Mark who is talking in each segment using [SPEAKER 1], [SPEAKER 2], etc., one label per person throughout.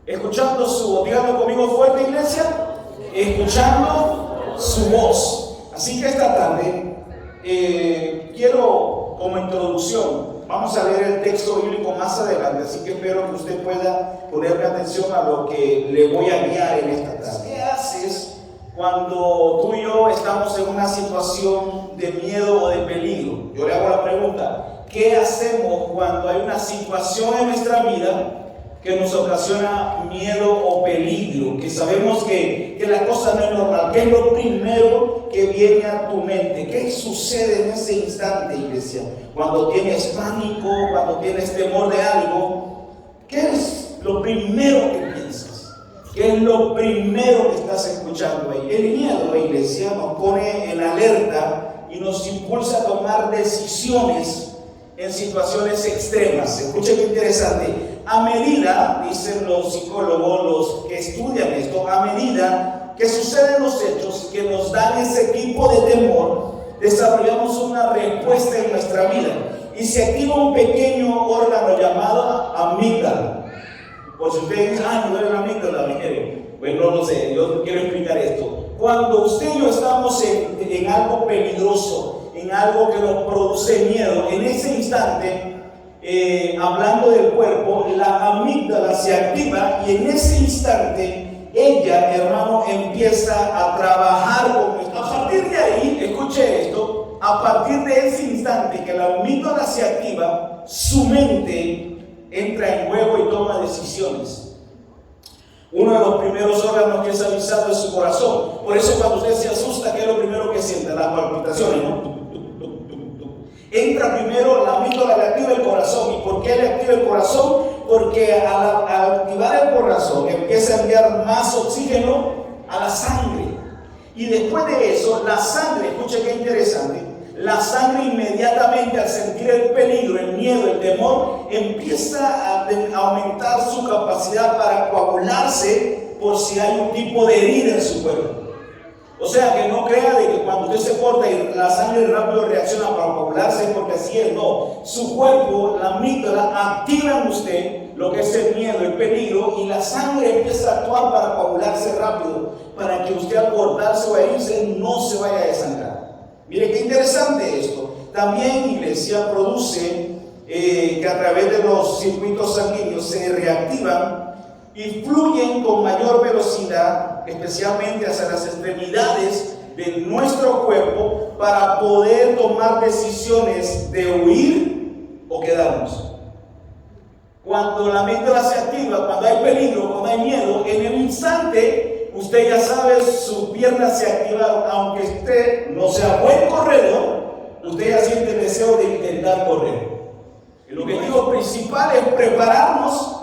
[SPEAKER 1] Escuchando su voz. Díganlo conmigo fuerte, iglesia. Escuchando su voz. Así que esta tarde quiero, como introducción, vamos a leer el texto bíblico más adelante, así que espero que usted pueda ponerme atención a lo que le voy a guiar en esta tarde. ¿Qué haces cuando tú y yo estamos en una situación de miedo o de peligro? Yo le hago la pregunta, ¿qué hacemos cuando hay una situación en nuestra vida que nos ocasiona miedo o peligro? Que sabemos que la cosa no es normal. ¿Qué es lo primero que viene a tu mente? ¿Qué sucede en ese instante, iglesia? Cuando tienes pánico, cuando tienes temor de algo, ¿qué es lo primero que piensas? ¿Qué es lo primero que estás escuchando ahí? El miedo, iglesia, nos pone en alerta y nos impulsa a tomar decisiones en situaciones extremas. Escuchen qué interesante. A medida, dicen los psicólogos, los que estudian esto, a medida que suceden los hechos que nos dan ese tipo de temor, desarrollamos una respuesta en nuestra vida y se activa un pequeño órgano llamado amígdala. Por si ustedes dicen, no es la amígdala, pues no lo sé, yo quiero explicar esto. Cuando usted y yo estamos en algo peligroso, en algo que nos produce miedo, en ese instante, hablando del cuerpo, la amígdala se activa y en ese instante ella, hermano, empieza a trabajar con esto. A partir de ahí, escuche esto, a partir de ese instante que la amígdala se activa, su mente entra en juego y toma decisiones. Uno de los primeros órganos que es avisado es su corazón. Por eso cuando usted se asusta, ¿qué es lo primero que siente? Las palpitaciones, ¿no? Entra primero la amígdala, le activa el corazón. ¿Y por qué le activa el corazón? Porque al activar el corazón empieza a enviar más oxígeno a la sangre. Y después de eso, la sangre, escuche qué interesante, la sangre inmediatamente al sentir el peligro, el miedo, el temor, empieza a aumentar su capacidad para coagularse por si hay un tipo de herida en su cuerpo. O sea, que no crea de que cuando usted se corta y la sangre rápido reacciona para coagularse, porque así es, no. Su cuerpo, la amígdala, activa en usted lo que es el miedo, el peligro, y la sangre empieza a actuar para coagularse rápido, para que usted al cortarse o a herirse no se vaya a desangrar. Mire qué interesante esto. También, iglesia, produce que a través de los circuitos sanguíneos se reactivan y fluyen con mayor velocidad, especialmente hacia las extremidades de nuestro cuerpo, para poder tomar decisiones de huir o quedarnos. Cuando la amígdala se activa, cuando hay peligro, cuando hay miedo, en el instante, usted ya sabe, sus piernas se activaron. Aunque usted no sea buen corredor, usted ya siente el deseo de intentar correr. El objetivo principal es prepararnos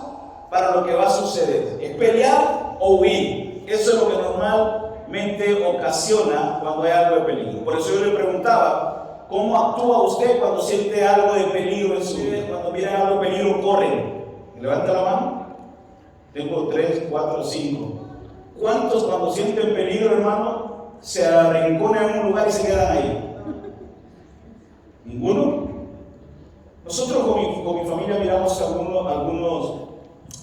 [SPEAKER 1] para lo que va a suceder. Es pelear o huir. Eso es lo que normalmente ocasiona cuando hay algo de peligro. Por eso yo le preguntaba, ¿cómo actúa usted cuando siente algo de peligro en su vida? Cuando miran algo de peligro, corren. Levanta la mano. Tengo 3, 4, 5. ¿Cuántos cuando sienten peligro, hermano, se arrinconan en un lugar y se quedan ahí? ¿Ninguno? Nosotros con mi familia miramos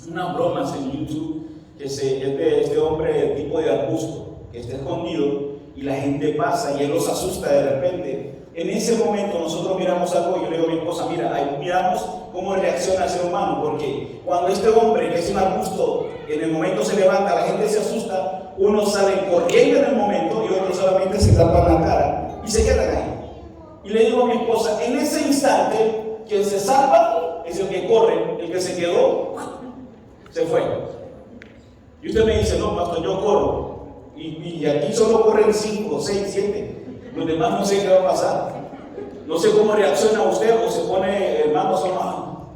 [SPEAKER 1] unas bromas en YouTube que es de este hombre tipo de arbusto que está escondido y la gente pasa y él los asusta de repente. En ese momento nosotros miramos algo y yo le digo a mi esposa, mira, ahí miramos cómo reacciona el ser humano, porque cuando este hombre que es un arbusto en el momento se levanta, la gente se asusta, unos salen corriendo en el momento y otros solamente se tapan la cara y se quedan ahí. Y le digo a mi esposa, en ese instante, quien se salva es el que corre, el que se quedó, se fue. Y usted me dice, no, pastor, yo corro. Y aquí solo corren 5, 6, 7. Los demás no sé qué va a pasar. No sé cómo reacciona usted o se pone manos a mano.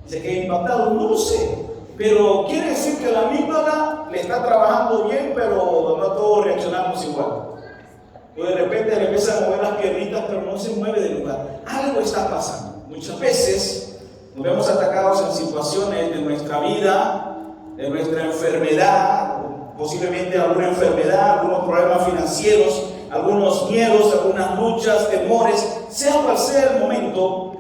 [SPEAKER 1] Se queda impactado, no lo sé. Pero quiere decir que la amígdala le está trabajando bien, pero no todos reaccionamos igual. O de repente le empiezan a mover las piernitas, pero no se mueve del lugar. Algo está pasando. Muchas veces nos vemos atacados en situaciones de nuestra vida, de nuestra enfermedad, posiblemente alguna enfermedad, algunos problemas financieros, algunos miedos, algunas luchas, temores, sea cual sea el momento.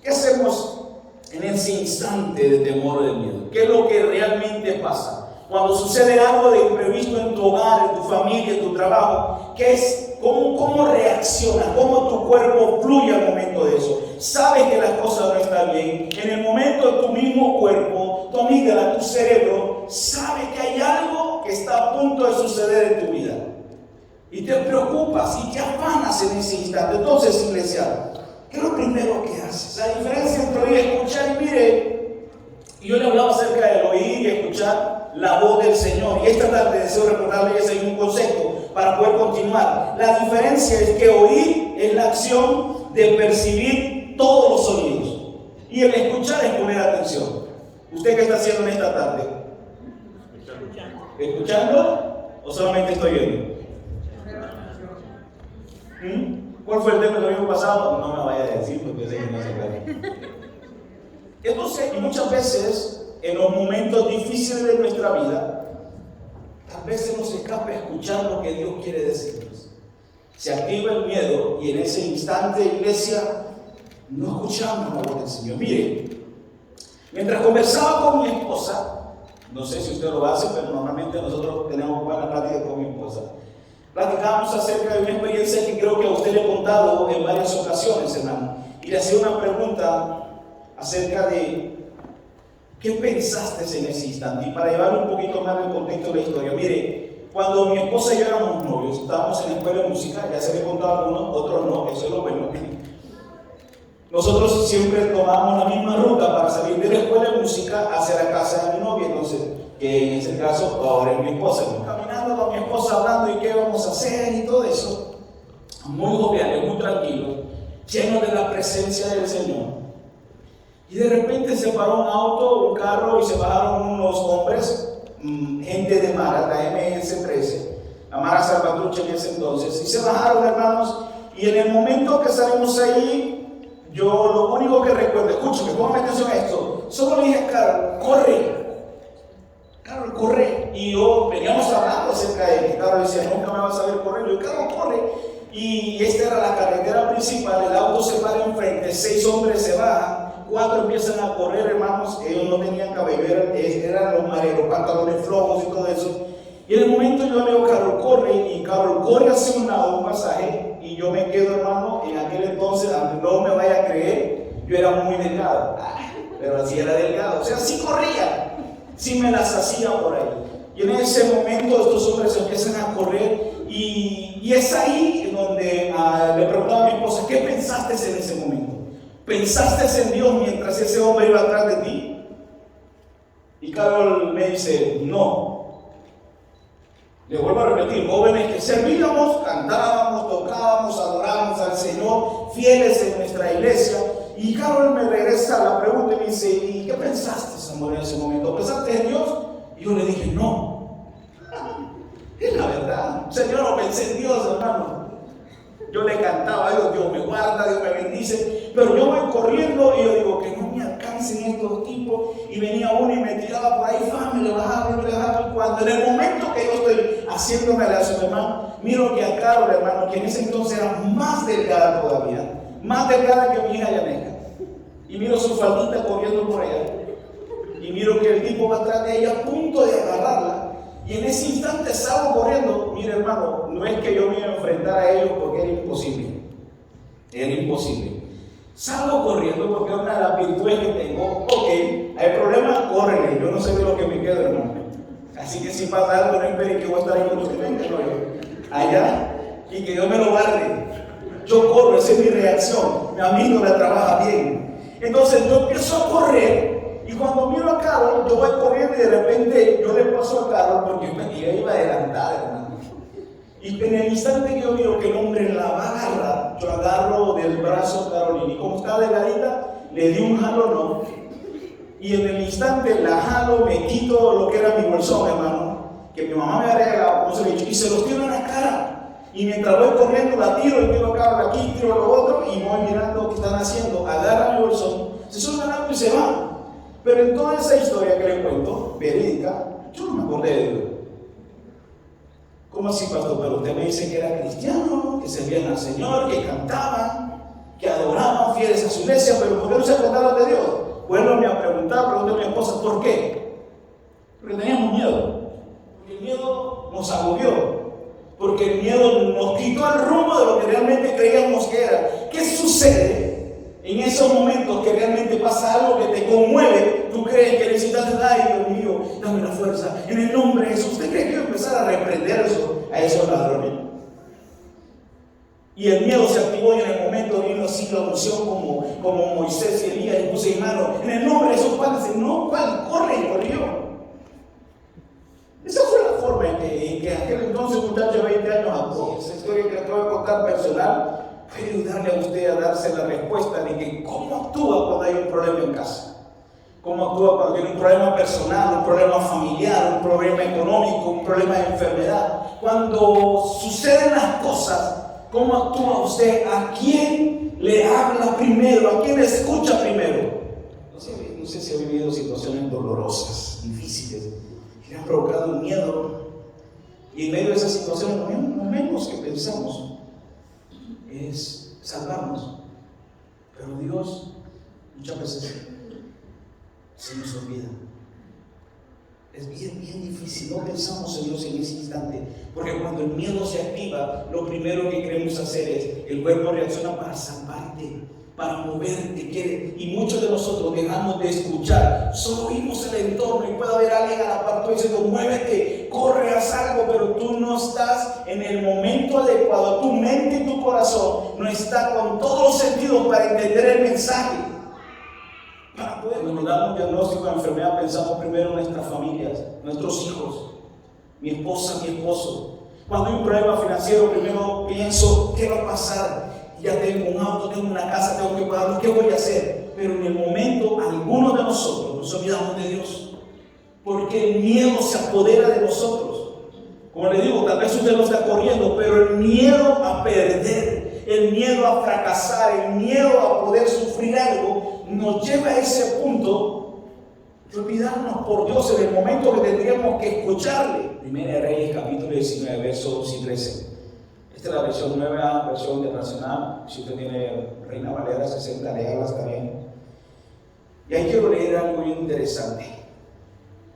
[SPEAKER 1] ¿Qué hacemos en ese instante de temor o de miedo? ¿Qué es lo que realmente pasa? Cuando sucede algo de imprevisto en tu hogar, en tu familia, en tu trabajo, ¿qué es? ¿Cómo reaccionas? ¿Cómo tu cuerpo fluye al momento de eso? Sabes que las cosas no están bien. En el momento de tu mismo cuerpo, tu amígdala, tu cerebro, sabe que hay algo que está a punto de suceder en tu vida. Y te preocupas y te afanas en ese instante. Entonces, iglesia, ¿qué es lo primero que haces? La diferencia entre oír y escuchar. Y mire, yo le hablaba acerca del oír y escuchar la voz del Señor. Y esta tarde deseo recordarles ese mismo concepto para poder continuar. La diferencia es que oír es la acción de percibir todos los sonidos. Y el escuchar es poner atención. ¿Usted qué está haciendo en esta tarde? ¿Escuchando o solamente estoy oyendo? ¿Cuál fue el tema del domingo pasado? No me vaya a decir porque sé que no se puede. Entonces, muchas veces, en los momentos difíciles de nuestra vida, a veces nos escapa escuchar lo que Dios quiere decirnos. Se activa el miedo y en ese instante, iglesia, no escuchamos la voz del Señor. Mire, mientras conversaba con mi esposa, no sé si usted lo hace, pero normalmente nosotros tenemos buena plática con mi esposa. Platicábamos acerca de una experiencia que creo que a usted le he contado en varias ocasiones, hermano. Y le hacía una pregunta acerca de ¿qué pensaste en ese instante? Y para llevar un poquito más el contexto de la historia, mire, cuando mi esposa y yo éramos novios, estábamos en la escuela de música, ya se le he contado a algunos, otros no, eso es lo bueno. Nosotros siempre tomábamos la misma ruta para salir de la escuela de música hacia la casa de mi novia, entonces, que en ese caso ahora es mi esposa. Caminando con mi esposa hablando y qué vamos a hacer y todo eso, muy joviales, muy tranquilos, llenos de la presencia del Señor. Y de repente se paró un auto, un carro, y se bajaron unos hombres, gente de Mara, la MS-13, la Mara Salvatrucha en ese entonces, y se bajaron, hermanos, y en el momento que salimos ahí, yo lo único que recuerdo, escúchame, póngame atención a esto, solo le dije a Carol, Carol, corre, y yo veníamos hablando acerca de él, y Carol decía, nunca me vas a ver correr, yo, Carol, corre, y esta era la carretera principal, el auto se para enfrente, 6 hombres se bajan, 4 empiezan a correr, hermanos, ellos no tenían cabello, eran los mareros, pantalones flojos y todo eso. Y en el momento yo le digo, Carol, corre, y Carol corre hacia un pasaje, y yo me quedo, hermano, en aquel entonces, aunque no me vaya a creer, yo era muy delgado, pero así era delgado, o sea, sí corría, sí me las hacía por ahí. Y en ese momento estos hombres empiezan a correr, y es ahí en donde le preguntaba a mi esposa, ¿qué pensaste en ese momento? ¿Pensaste en Dios mientras ese hombre iba atrás de ti? Y Carol me dice, no. Le vuelvo a repetir, jóvenes que servíamos, cantábamos, tocábamos, adorábamos al Señor, fieles en nuestra iglesia. Y Carol me regresa la pregunta y me dice, ¿y qué pensaste, amor, en ese momento? ¿Pensaste en Dios? Y yo le dije, no. Es la verdad. O sea, yo no pensé en Dios, hermano. Yo le cantaba a Dios, Dios me guarda, Dios me bendice, pero yo voy corriendo y yo digo que no me alcancen estos tipos, y venía uno y me tiraba por ahí, me le bajaba, y cuando en el momento que yo estoy haciéndome la su hermano, miro que a Carol, hermano, que en ese entonces era más delgada todavía, más delgada que mi hija Yaneca, y miro su faldita corriendo por allá, y miro que el tipo va atrás de ella a punto de agarrarla. Y en ese instante salgo corriendo. Mire, hermano, no es que yo me iba a enfrentar a ellos porque era imposible. Era imposible. Salgo corriendo porque es una de las virtudes que tengo. Ok, hay problema, córrele. Yo no sé de lo que me quedo, hermano. Así que si pasa algo, no esperen que voy a estar ahí con ustedes, allá, y que Dios me lo guarde. Yo corro, esa es mi reacción. Mi amigo la trabaja bien. Entonces yo empiezo a correr. Y cuando miro a Carol, yo voy corriendo y de repente yo le paso a Carol porque ella iba adelantada, hermano. Y en el instante que yo miro que el hombre la va a agarrar, yo agarro del brazo a Carolina. Y como está delgadita, le di un jalón. Y en el instante la jalo, me quito lo que era mi bolsón, hermano, que mi mamá me había regalado, como se lo he dicho, y se los tiro en la cara. Y mientras voy corriendo, la tiro y tiro a Carol aquí, tiro a lo otro, y voy mirando qué están haciendo. Agarran mi bolsón, se suben al auto y se van. Pero en toda esa historia que le cuento, verídica, yo no me acordé de Dios. ¿Cómo así, pastor? Pero usted me dice que era cristiano, que servían al Señor, que cantaban, que adoraban, fieles a su iglesia, pero ¿por qué no se acordaron de Dios? Vuelvo a preguntar, pregunté a mi esposa, ¿por qué? Porque teníamos miedo. Porque el miedo nos agobió. Porque el miedo nos quitó el rumbo de lo que realmente creíamos que era. ¿Qué sucede en esos momentos que realmente pasa algo que te conmueve? Tú crees que necesitas, ay Dios mío, dame la fuerza, en el nombre de Jesús. ¿Usted cree que yo empezar a reprender a esos ladrones? Y el miedo se activó y en el momento vino así la unción como Moisés y Elías, y puse en mano, en el nombre de esos padres, no, ¿cuál? Corre y corrió. Esa fue la forma en que aquel entonces muchacho de 20 años actuó. Esa historia que le acabo de contar personal puede ayudarle a usted a darse la respuesta de que cómo actúa cuando hay un problema en casa. Cómo actúa cuando tiene un problema personal, un problema familiar, un problema económico, un problema de enfermedad. Cuando suceden las cosas, ¿cómo actúa usted? ¿A quién le habla primero? ¿A quién escucha primero? No sé si ha vivido situaciones dolorosas, difíciles, que han provocado miedo. Y en medio de esas situaciones, lo menos que pensamos es salvarnos. Pero Dios muchas veces se nos olvida. Es bien difícil, no pensamos en Dios en ese instante, porque cuando el miedo se activa, lo primero que queremos hacer es, el cuerpo reacciona para salvarte, para moverte, y muchos de nosotros dejamos de escuchar, solo oímos el entorno y puede haber alguien a la par tuya diciendo, muévete, corre, haz algo, pero tú no estás en el momento adecuado, tu mente y tu corazón no está con todos los sentidos para entender el mensaje. Cuando nos damos un diagnóstico de enfermedad, pensamos primero en nuestras familias, nuestros hijos, mi esposa, mi esposo. Cuando hay un problema financiero, primero pienso, ¿qué va a pasar? Ya tengo un auto, tengo una casa, tengo que pagarlo, ¿qué voy a hacer? Pero en el momento, algunos de nosotros nos olvidamos de Dios, porque el miedo se apodera de nosotros. Como le digo, tal vez usted no está corriendo, pero el miedo a perder, el miedo a fracasar, el miedo a poder sufrir algo, nos lleva a ese punto de olvidarnos por Dios en el momento que tendríamos que escucharle. Primera de Reyes, capítulo 19, versos 12 y 13. Esta es la versión nueva, versión internacional. Si usted tiene Reina Valera 60, léalas también. Y ahí quiero leer algo bien interesante.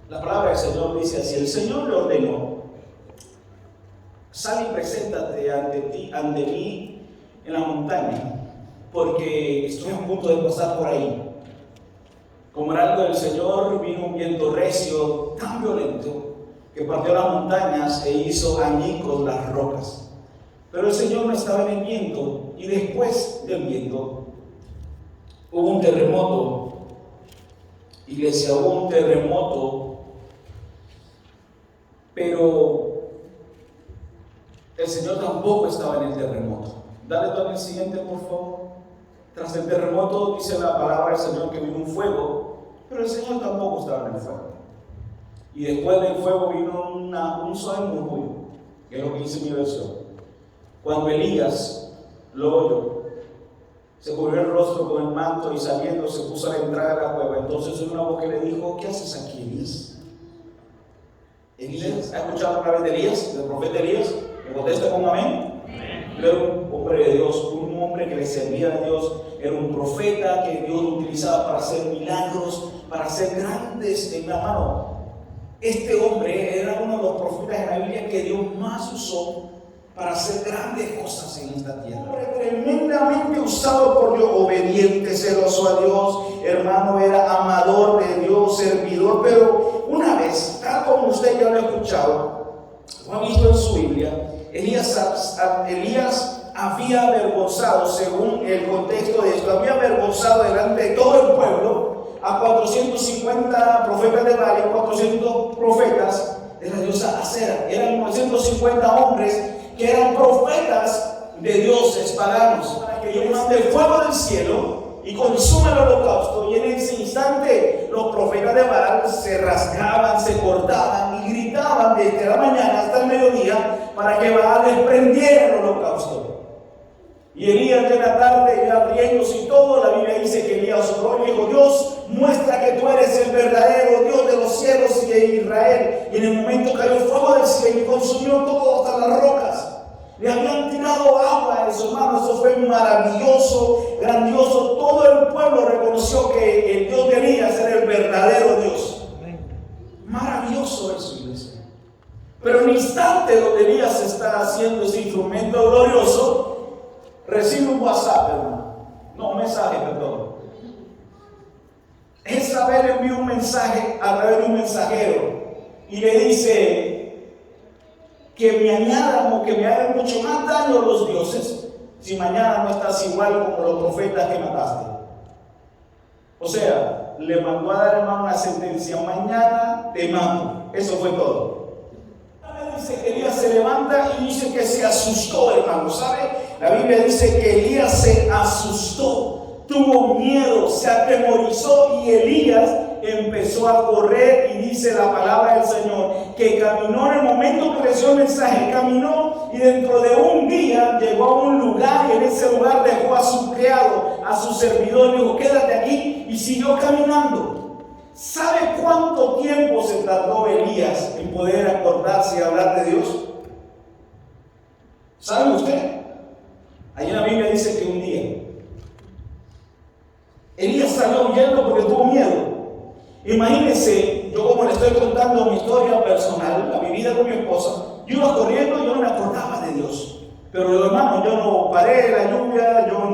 [SPEAKER 1] La palabra del Señor dice así: el Señor le ordenó, sal y preséntate ante mí en la montaña, porque estoy a punto de pasar por ahí. Como heraldo del Señor vino un viento recio, tan violento, que partió las montañas e hizo añicos las rocas. Pero el Señor no estaba en el viento, y después del viento hubo un terremoto. Iglesia, hubo un terremoto, pero el Señor tampoco estaba en el terremoto. Dale todo el siguiente, por favor. Tras el terremoto, dice la palabra del Señor que vino un fuego, pero el Señor tampoco estaba en el fuego. Y después del fuego vino un suave murmullo, que es lo que dice mi versión. Cuando Elías lo oyó, se cubrió el rostro con el manto y saliendo se puso a la entrada de la cueva. Entonces una voz que le dijo, ¿qué haces aquí, Elías? ¿Elías? ¿Ha escuchado una vez de Elías, del profeta Elías? ¿Me contesta con amén? Era un hombre de Dios, un hombre que le servía a Dios, era un profeta que Dios lo utilizaba para hacer milagros, para hacer grandes en la mano. Este hombre era uno de los profetas en la Biblia que Dios más usó para hacer grandes cosas en esta tierra. Un hombre tremendamente usado por Dios, obediente, celoso a Dios, hermano, era amador de Dios, servidor, pero una vez, tal como usted ya lo ha escuchado, lo ha visto en su Biblia, Elías había avergonzado, según el contexto de esto, había avergonzado delante de todo el pueblo a 450 profetas de Baal y 400 profetas de la diosa Acera. Eran 950 hombres que eran profetas de dioses paganos, para que lleven del fuego del cielo y consuman el holocausto. Y en ese instante los profetas de Baal se rasgaban, se cortaban y gritaban desde la mañana hasta el mediodía para que Baal les prendiera el holocausto. Y Elías de la tarde, ya riéndose y todo, la Biblia dice que Elías oró y dijo, Dios, muestra que tú eres el verdadero Dios de los cielos y de Israel. Y en el momento cayó fuego del cielo y consumió todo hasta las rocas. Le habían tirado agua a eso, hermano. Eso fue maravilloso, grandioso. Todo el pueblo reconoció que el Dios de Elías era el verdadero Dios. Maravilloso eso, iglesia. Pero en el instante donde Elías está haciendo ese instrumento glorioso, recibe un WhatsApp, hermano. No, un mensaje, perdón. Jezabel envió un mensaje a través de un mensajero y le dice que me añadan o que me hagan mucho más daño los dioses si mañana no estás igual como los profetas que mataste. O sea, le mandó a dar, hermano, una sentencia: mañana te mato. Eso fue todo. Dice que Elías se levanta y dice que se asustó, hermano. ¿Sabe? La Biblia dice que Elías se asustó, tuvo miedo, se atemorizó, y Elías empezó a correr. Y dice la palabra del Señor que caminó en el momento que recibió el mensaje, caminó, y dentro de un día llegó a un lugar, y en ese lugar dejó a su criado, a su servidor, y dijo: quédate aquí, y siguió caminando. ¿Sabe cuánto tiempo se tardó Elías en poder acordarse y hablar de Dios? ¿Sabe usted? Ahí en la Biblia dice que un día Elías salió huyendo porque tuvo miedo. Imagínense, yo como le estoy contando mi historia personal, la mi vida con mi esposa, yo iba corriendo y yo no me acordaba de Dios. Pero hermano, yo no paré la lluvia, yo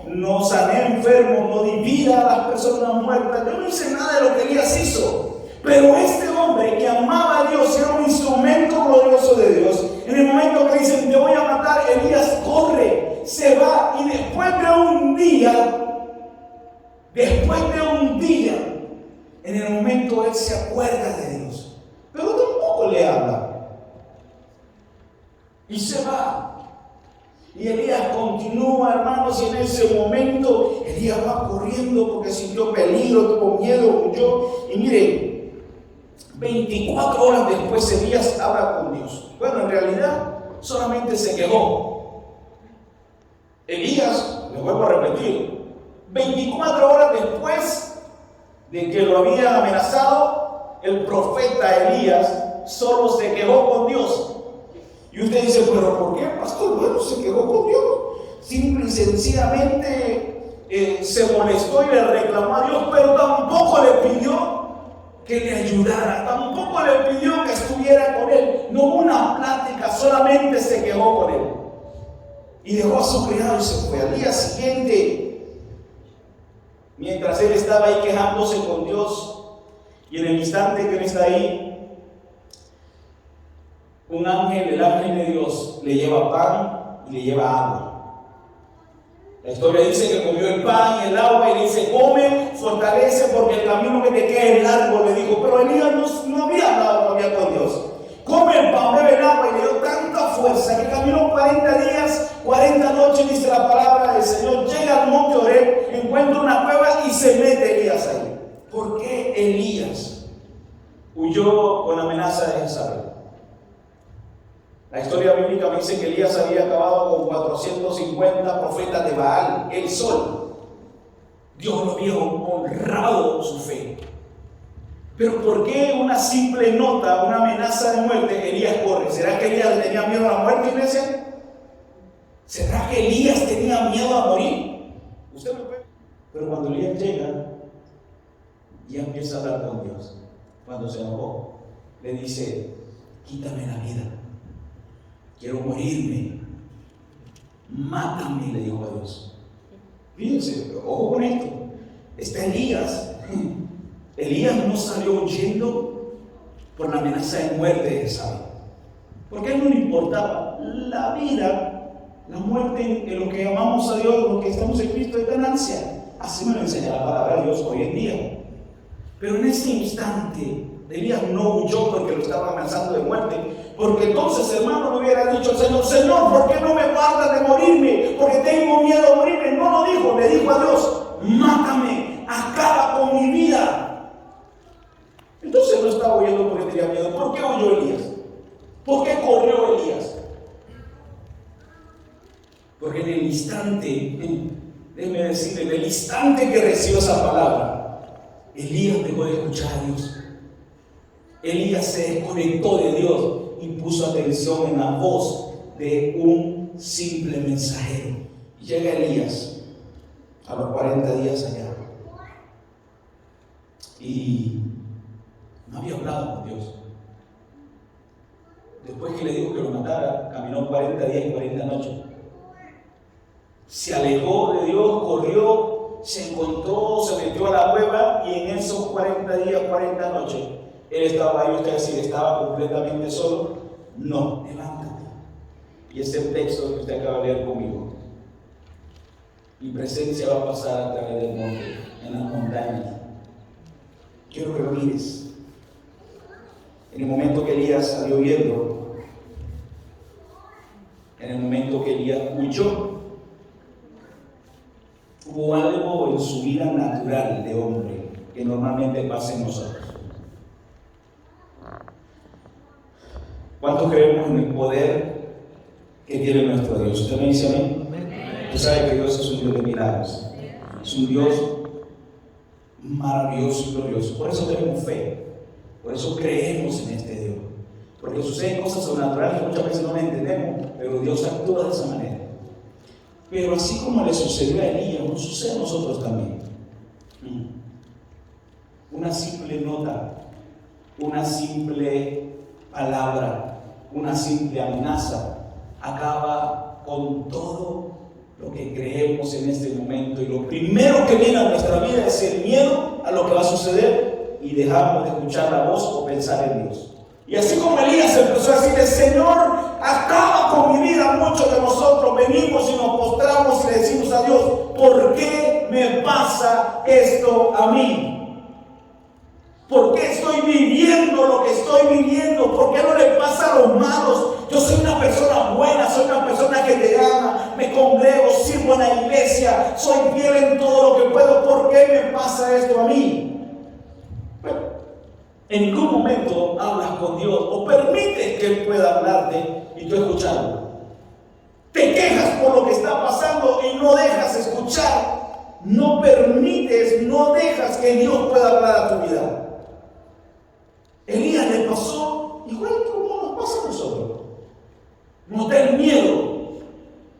[SPEAKER 1] no sané enfermos, no di vida a las personas muertas, yo no hice nada de lo que Elías hizo. Pero este hombre que amaba a Dios, era un instrumento glorioso de Dios. En el momento que dicen: te voy a matar, Elías corre, se va, y después de un día, en el momento él se acuerda de Dios, pero tampoco le habla, y se va. Y Elías continúa, hermanos, y en ese momento Elías va corriendo porque sintió peligro, tuvo miedo, huyó. Y mire, 24 horas después Elías habla con Dios. Bueno, en realidad solamente se quejó. Elías, le vuelvo a repetir, 24 horas después de que lo habían amenazado, el profeta Elías solo se quejó con Dios. Y usted dice: ¿pero por qué, pastor? Bueno, se quejó con Dios. Simple y sencillamente se molestó y le reclamó a Dios, pero tampoco le pidió que le ayudara, tampoco le pidió que estuviera con él. No hubo una plática, solamente se quejó con él. Y dejó a su criado y se fue. Al día siguiente, mientras él estaba ahí quejándose con Dios, y en el instante que él está ahí, un ángel, el ángel de Dios, le lleva pan y le lleva agua. La historia dice que comió el pan y el agua, y le dice: come, fortalece, porque el camino que te queda es largo, le dijo. Pero Elías no había hablado todavía con Dios. Come el pan, bebe el agua, y le dio tanta fuerza que caminó 40 días, 40 noches, dice la palabra del Señor. Llega al monte Oreb, encuentra una cueva y se mete Elías ahí. ¿Por qué Elías huyó con la amenaza de Jezabel? La historia bíblica me dice que Elías había acabado con 450 profetas de Baal, él solo. Dios lo había honrado su fe. Pero ¿por qué una simple nota, una amenaza de muerte, Elías corre? ¿Será que Elías tenía miedo a la muerte, iglesia? ¿Será que Elías tenía miedo a morir? Usted me puede. Pero cuando Elías llega, ya empieza a hablar con Dios. Cuando se enojó, le dice: quítame la vida. Quiero morirme. Mátame, le dijo a Dios. Fíjense, ojo con esto. Está Elías. Elías no salió huyendo por la amenaza de muerte de Jezabel, porque a él no le importaba la vida, la muerte. En lo que amamos a Dios, lo que estamos en Cristo, es ganancia. Así me lo enseña la palabra de Dios hoy en día. Pero en ese instante Elías no huyó porque lo estaba amenazando de muerte, porque entonces, hermano, le hubiera dicho al Señor: Señor, ¿por qué no me guardas de morirme? Porque tengo miedo a morirme. No lo dijo, le dijo a Dios: mátame, acaba con mi vida. Entonces no estaba huyendo porque tenía miedo. ¿Por qué huyó Elías? ¿Por qué corrió Elías? Porque en el instante, déjeme decirle, en el instante que recibió esa palabra, Elías dejó de escuchar a Dios. Elías se desconectó de Dios y puso atención en la voz de un simple mensajero. Y llega Elías a los 40 días allá. Y no había hablado con Dios. Después que le dijo que lo matara, caminó 40 días y 40 noches. Se alejó de Dios, corrió, se encontró, se metió a la cueva, y en esos 40 días, 40 noches, él estaba ahí. Usted decir, estaba completamente solo. No, levántate. Y ese es el texto que usted acaba de leer conmigo. Mi presencia va a pasar a través del monte, en las montañas. Quiero que lo mires. En el momento que Elías salió huyendo, en el momento que Elías huyó, hubo algo en su vida natural de hombre que normalmente pasa en nosotros. ¿Cuántos creemos en el poder que tiene nuestro Dios? ¿Usted me dice amén? Usted sabe que Dios es un Dios de milagros. Es un Dios maravilloso y glorioso. Por eso tenemos fe. Por eso creemos en este Dios. Porque suceden cosas sobrenaturales que muchas veces no las entendemos, pero Dios actúa de esa manera. Pero así como le sucedió a Elías, nos sucede a nosotros también. Una simple nota, una simple palabra, una simple amenaza acaba con todo lo que creemos en este momento. Y lo primero que viene a nuestra vida es el miedo a lo que va a suceder, y dejamos de escuchar la voz o pensar en Dios. Y así como Elías empezó a decirle: Señor, acaba con mi vida, muchos de nosotros venimos y nos postramos y le decimos a Dios: ¿por qué me pasa esto a mí? ¿Por qué estoy viviendo lo que estoy viviendo? ¿Por qué no le pasa a los malos? Yo soy una persona buena, soy una persona que te ama, me congrego, sirvo en la iglesia, soy fiel en todo lo que puedo. ¿Por qué me pasa esto a mí? Bueno, en ningún momento hablas con Dios o permites que Él pueda hablarte y tú escucharlo. Te quejas por lo que está pasando y no dejas escuchar. No permites, no dejas que Dios pueda hablar a tu vida. Elías le pasó igual como nos pasa a nosotros. Nos da el miedo,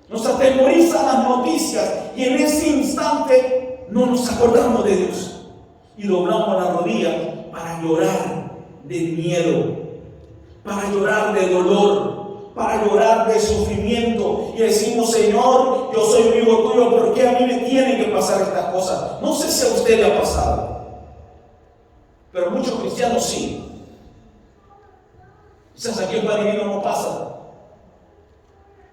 [SPEAKER 1] nos atemorizan las noticias, y en ese instante no nos acordamos de Dios y doblamos la rodilla para llorar de miedo, para llorar de dolor, para llorar de sufrimiento, y decimos: Señor, yo soy hijo tuyo, ¿por qué a mí me tienen que pasar estas cosas? No sé si a usted le ha pasado, pero muchos cristianos sí. Quizás aquí en Panamá no pasa,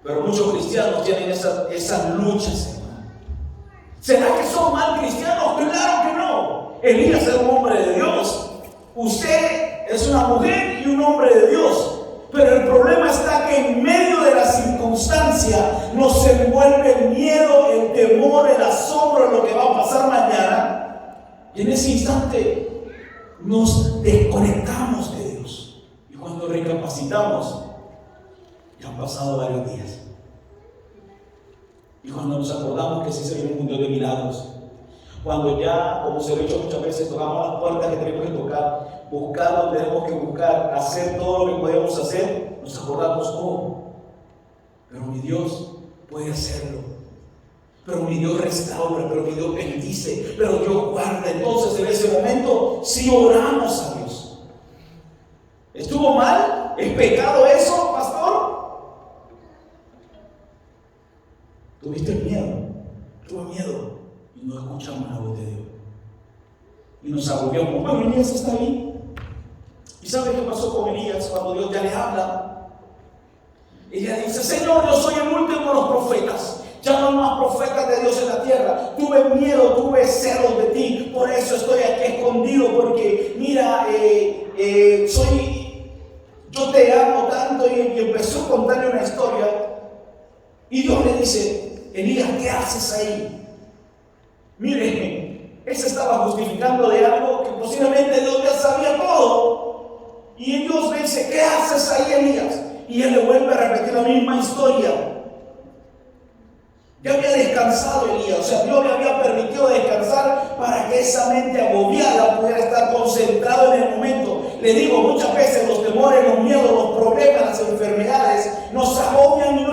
[SPEAKER 1] pero muchos cristianos tienen esas luchas, hermano. ¿Será que son mal cristianos? Claro que no. Elías era un hombre de Dios. Usted es una mujer y un hombre de Dios. Pero el problema está que en medio de la circunstancia nos envuelve el miedo, el temor, el asombro de lo que va a pasar mañana. Y en ese instante nos desconectamos de Dios. Y cuando recapacitamos, ya han pasado varios días. Y cuando nos acordamos que sí se viene un mundo de milagros, cuando ya, como se lo he dicho muchas veces, tocamos las puertas que tenemos que tocar, buscar donde tenemos que buscar, hacer todo lo que podemos hacer, nos acordamos: oh, pero mi Dios puede hacerlo, pero mi Dios restaura, pero mi Dios bendice, pero Dios guarda. Entonces en ese momento sí oramos a Dios. ¿Estuvo mal? ¿Es pecado eso, pastor? ¿Tuviste miedo? Tuve miedo y no escuchamos la voz de Dios. Y nos agobiamos. Bueno, Elías está ahí. ¿Y sabe qué pasó con Elías cuando Dios ya le habla? Ella dice: Señor, yo soy el último de los profetas. Ya no hay más profetas de Dios en la tierra. Tuve miedo, tuve celos de ti. Por eso estoy aquí escondido. Porque mira, yo te amo tanto. Y empezó a contarle una historia. Y Dios le dice: Elías, ¿qué haces ahí? Mire, él se estaba justificando de algo que posiblemente Dios ya sabía todo. Y Dios le dice: ¿qué haces ahí, Elías? Y él le vuelve a repetir la misma historia. Ya había descansado Elías, o sea, Dios le había permitido descansar para que esa mente agobiada pudiera estar concentrado en el momento. Le digo, muchas veces los temores, los miedos, los problemas, las enfermedades nos agobian y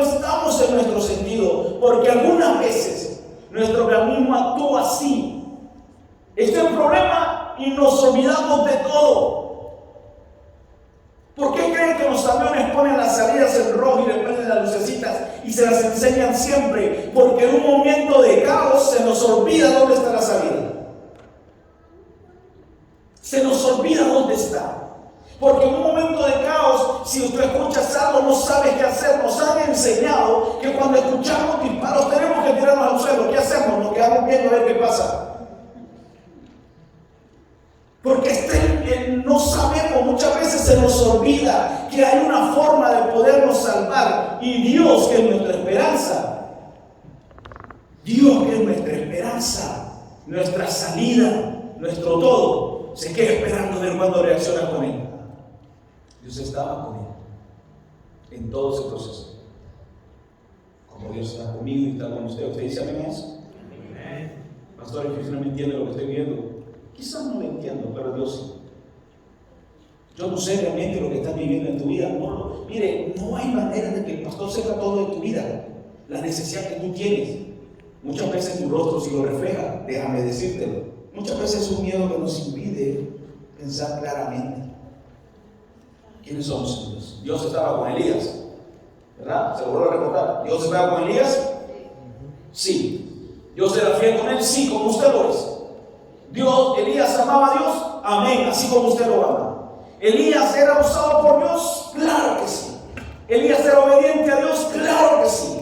[SPEAKER 1] rayas en rojo y le prenden las lucecitas y se las enseñan siempre, porque en un momento de caos se nos olvida dónde está la salida. Se nos olvida dónde está. Porque en un momento de caos, si usted escucha algo, no sabe qué hacer. Nos han enseñado que cuando escuchamos disparos tenemos que tirarnos al suelo. ¿Qué hacemos? Nos quedamos viendo a ver qué pasa. Porque no sabemos, muchas veces se nos olvida que hay una forma de podernos salvar. Y Dios, que es nuestra esperanza, Dios, que es nuestra esperanza, nuestra salida, nuestro todo, se queda esperando ver cuándo reacciona con Él. Dios estaba con él en todo ese proceso. Como Dios está conmigo y está con usted. ¿Usted dice amén a eso? Amén. Pastor, es que usted no me entiende lo que estoy viendo. Quizás no lo entiendo, pero Dios sí. Yo no sé realmente lo que estás viviendo en tu vida. Mire, no hay manera de que el pastor sepa todo de tu vida. La necesidad que tú tienes. Muchas veces tu rostro sí lo refleja. Déjame decírtelo. Muchas veces es un miedo que nos impide pensar claramente. ¿Quiénes somos Dios? Dios estaba con Elías, ¿verdad? Se lo vuelvo a recordar. ¿Dios estaba con Elías? Sí. ¿Dios era fiel con él? Sí, como usted lo es. ¿Elías amaba a Dios? Amén, así como usted lo ama. ¿Elías era usado por Dios? Claro que sí. ¿Elías era obediente a Dios? Claro que sí.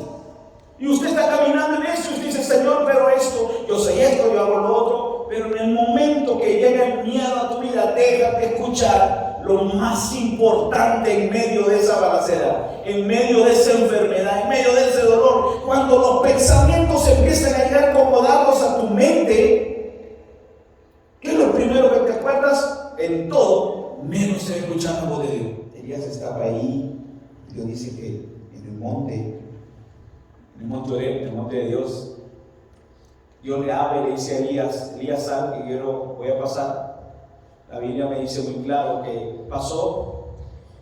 [SPEAKER 1] Y usted está caminando en eso y usted dice, Señor, pero esto, yo sé esto, yo hago lo otro. Pero en el momento que llega el miedo a tu vida, déjate escuchar lo más importante en medio de esa balacera, en medio de esa enfermedad, en medio de ese dolor. Cuando los pensamientos empiezan a ir acomodados a tu mente, ¿qué es lo primero que te acuerdas? En todo, menos en escuchar la voz de Dios. Elías estaba ahí. Dios dice que en el monte Oreb, en el monte de Dios, Dios le habla y le dice a Elías, sal, que voy a pasar. La Biblia me dice muy claro que pasó,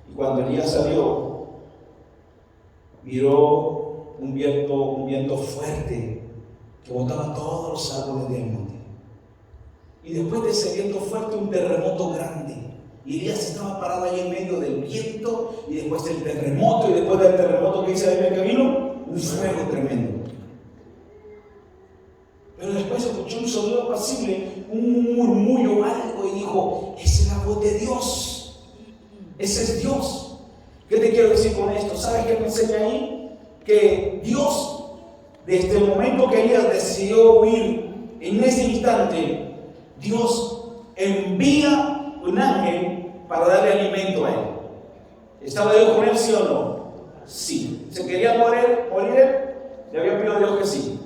[SPEAKER 1] y cuando Elías salió, miró un viento fuerte que botaba todos los árboles del monte. Y después de ese viento fuerte, un terremoto grande. Y Elías estaba parado ahí en medio del viento, y después del terremoto, y después del terremoto, ¿qué dice ahí en el camino? Un fuego tremendo. Pero después escuchó un sonido apacible, un murmullo algo, y dijo, esa es la voz de Dios. Ese es Dios. ¿Qué te quiero decir con esto? ¿Sabes qué me enseña ahí? Que Dios, desde el momento que Elías decidió huir, en ese instante, Dios envía un ángel para darle alimento a él. ¿Estaba Dios con él, sí o no? Sí. ¿Se quería morir él? Le había pedido a Dios que sí.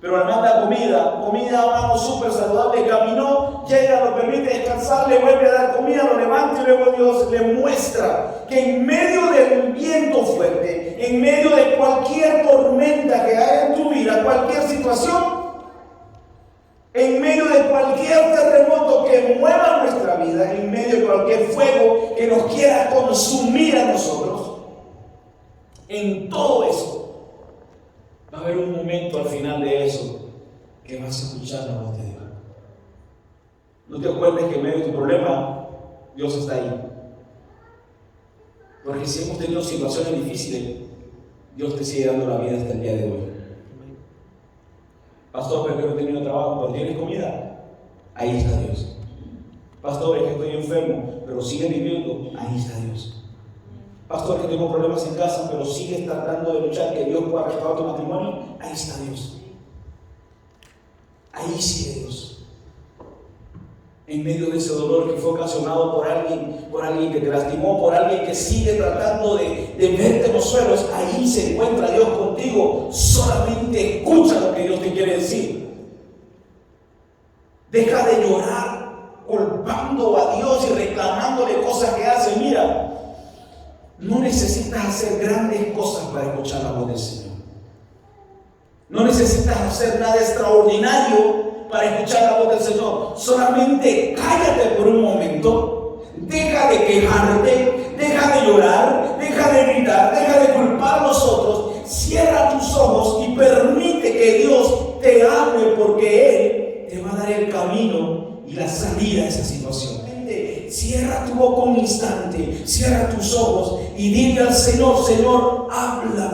[SPEAKER 1] Pero le manda comida, mano súper saludable, caminó, llega, lo permite descansar, le vuelve a dar comida, lo levanta y luego Dios le muestra que en medio del viento fuerte, en medio de cualquier tormenta que haya en tu vida, cualquier situación, en medio de cualquier terremoto que mueva nuestra vida, en medio de cualquier fuego que nos quiera consumir a nosotros, en todo eso, va a haber un momento al final de eso que vas a escuchar la voz de Dios. No te acuerdes que en medio de tu problema Dios está ahí. Porque si hemos tenido situaciones difíciles, Dios te sigue dando la vida hasta el día de hoy. Pastor, pero que no he tenido trabajo, pero tienes comida. Ahí está Dios. Pastor, es que estoy enfermo, pero sigue viviendo. Ahí está Dios. Pastor, que tengo problemas en casa, pero sigues tratando de luchar que Dios pueda restaurar tu matrimonio. Ahí está Dios. Ahí sigue Dios. En medio de ese dolor que fue ocasionado por alguien que te lastimó, por alguien que sigue tratando de verte en los suelos, ahí se encuentra Dios contigo. Solamente escucha lo que Dios te quiere decir. Deja de llorar culpando a Dios y reclamándole cosas que hace. Mira, no necesitas hacer grandes cosas para escuchar la voz del Señor. No necesitas hacer nada extraordinario para escuchar la voz del Señor. Solamente cállate por un momento. Deja de quejarte, deja de llorar, deja de gritar, deja de culpar a los otros. Cierra tus ojos y permite que Dios te hable, porque Él te va a dar el camino y la salida a esa situación. Cierra tu boca un instante,
[SPEAKER 2] Cierra tus ojos y dile al Señor: Señor, habla